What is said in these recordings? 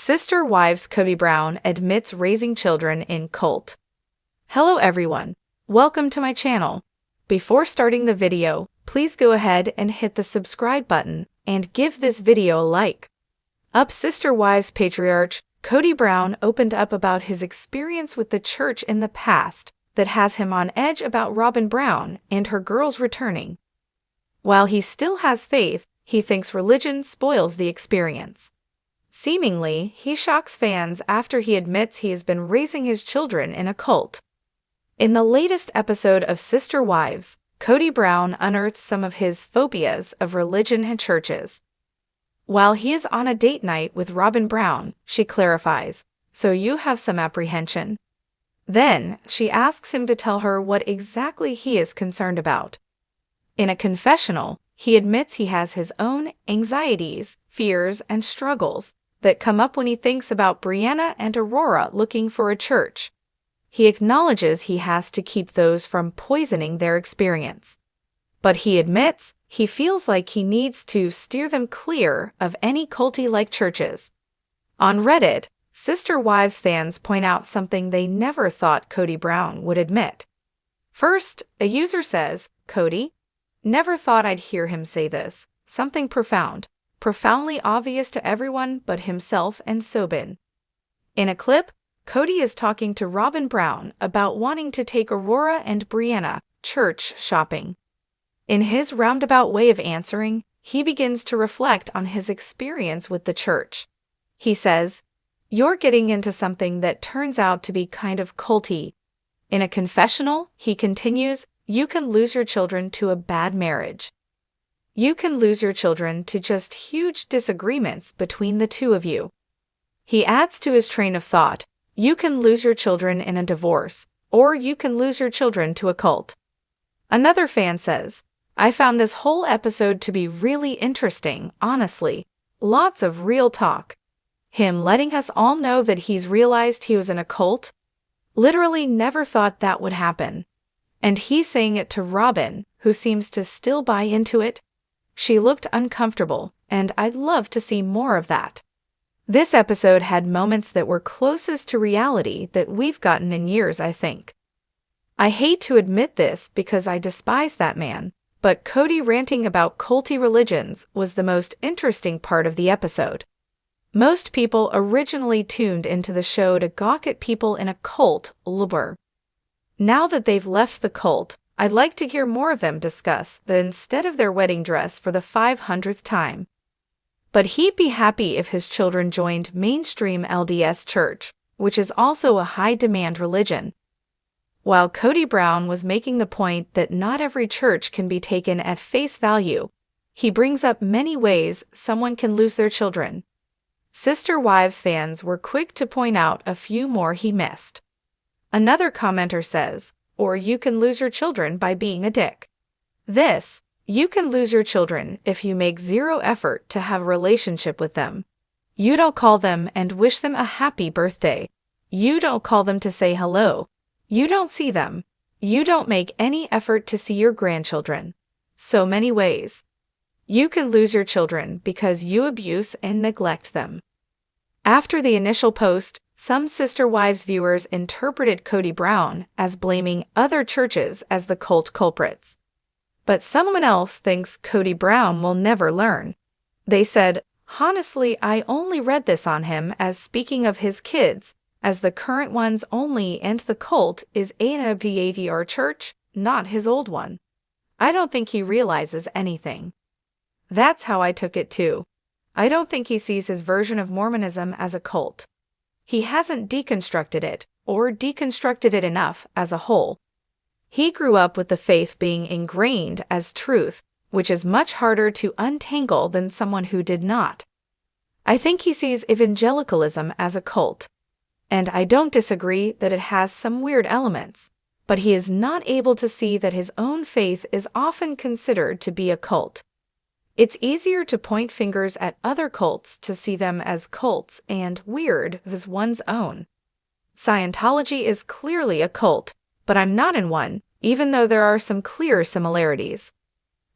Sister Wives Kody Brown admits raising children in cult. Hello everyone, welcome to my channel. Before starting the video, please go ahead and hit the subscribe button and give this video a like. Sister Wives patriarch Kody Brown opened up about his experience with the church in the past that has him on edge about Robin Brown and her girls returning. While he still has faith, he thinks religion spoils the experience. Seemingly, he shocks fans after he admits he has been raising his children in a cult. In the latest episode of Sister Wives, Kody Brown unearths some of his phobias of religion and churches. While he is on a date night with Robin Brown, she clarifies, "So you have some apprehension?" Then, she asks him to tell her what exactly he is concerned about. In a confessional, he admits he has his own anxieties, fears, and struggles that come up when he thinks about Brianna and Aurora looking for a church. He acknowledges he has to keep those from poisoning their experience. But he admits he feels like he needs to steer them clear of any culty-like churches. On Reddit, Sister Wives fans point out something they never thought Kody Brown would admit. First, a user says, "Kody? Never thought I'd hear him say this. Something profoundly obvious to everyone but himself and Sobin." In a clip, Kody is talking to Robin Brown about wanting to take Aurora and Brianna church shopping. In his roundabout way of answering, he begins to reflect on his experience with the church. He says, "You're getting into something that turns out to be kind of culty." In a confessional, he continues, "You can lose your children to a bad marriage. You can lose your children to just huge disagreements between the two of you." He adds to his train of thought, "You can lose your children in a divorce, or you can lose your children to a cult." Another fan says, "I found this whole episode to be really interesting, honestly. Lots of real talk. Him letting us all know that he's realized he was in a cult? Literally never thought that would happen. And he's saying it to Robin, who seems to still buy into it. She looked uncomfortable, and I'd love to see more of that." This episode had moments that were closest to reality that we've gotten in years, I think. I hate to admit this because I despise that man, but Kody ranting about culty religions was the most interesting part of the episode. Most people originally tuned into the show to gawk at people in a cult lure. Now that they've left the cult, I'd like to hear more of them discuss that instead of their wedding dress for the 500th time. But he'd be happy if his children joined mainstream LDS church, which is also a high-demand religion. While Kody Brown was making the point that not every church can be taken at face value, he brings up many ways someone can lose their children. Sister Wives fans were quick to point out a few more he missed. Another commenter says, "Or you can lose your children by being a dick." You can lose your children if you make zero effort to have a relationship with them. You don't call them and wish them a happy birthday. You don't call them to say hello. You don't see them. You don't make any effort to see your grandchildren. So many ways. You can lose your children because you abuse and neglect them. After the initial post, some Sister Wives viewers interpreted Kody Brown as blaming other churches as the cult culprits. But someone else thinks Kody Brown will never learn. They said, "Honestly, I only read this on him as speaking of his kids, as the current ones only, and the cult is a VAVR church, not his old one. I don't think he realizes anything." That's how I took it too. I don't think he sees his version of Mormonism as a cult. He hasn't deconstructed it, or deconstructed it enough as a whole. He grew up with the faith being ingrained as truth, which is much harder to untangle than someone who did not. I think he sees evangelicalism as a cult. And I don't disagree that it has some weird elements, but he is not able to see that his own faith is often considered to be a cult. It's easier to point fingers at other cults to see them as cults and weird as one's own. Scientology is clearly a cult, but I'm not in one, even though there are some clear similarities.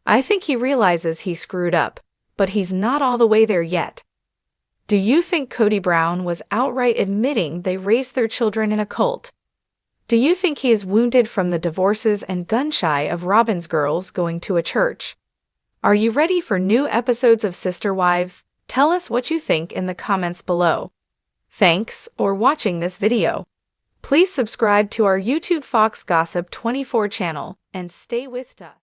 I think he realizes he screwed up, but he's not all the way there yet. Do you think Kody Brown was outright admitting they raised their children in a cult? Do you think he is wounded from the divorces and gun-shy of Robin's girls going to a church? Are you ready for new episodes of Sister Wives? Tell us what you think in the comments below. Thanks for watching this video. Please subscribe to our YouTube Fox Gossip 24 channel and stay with us.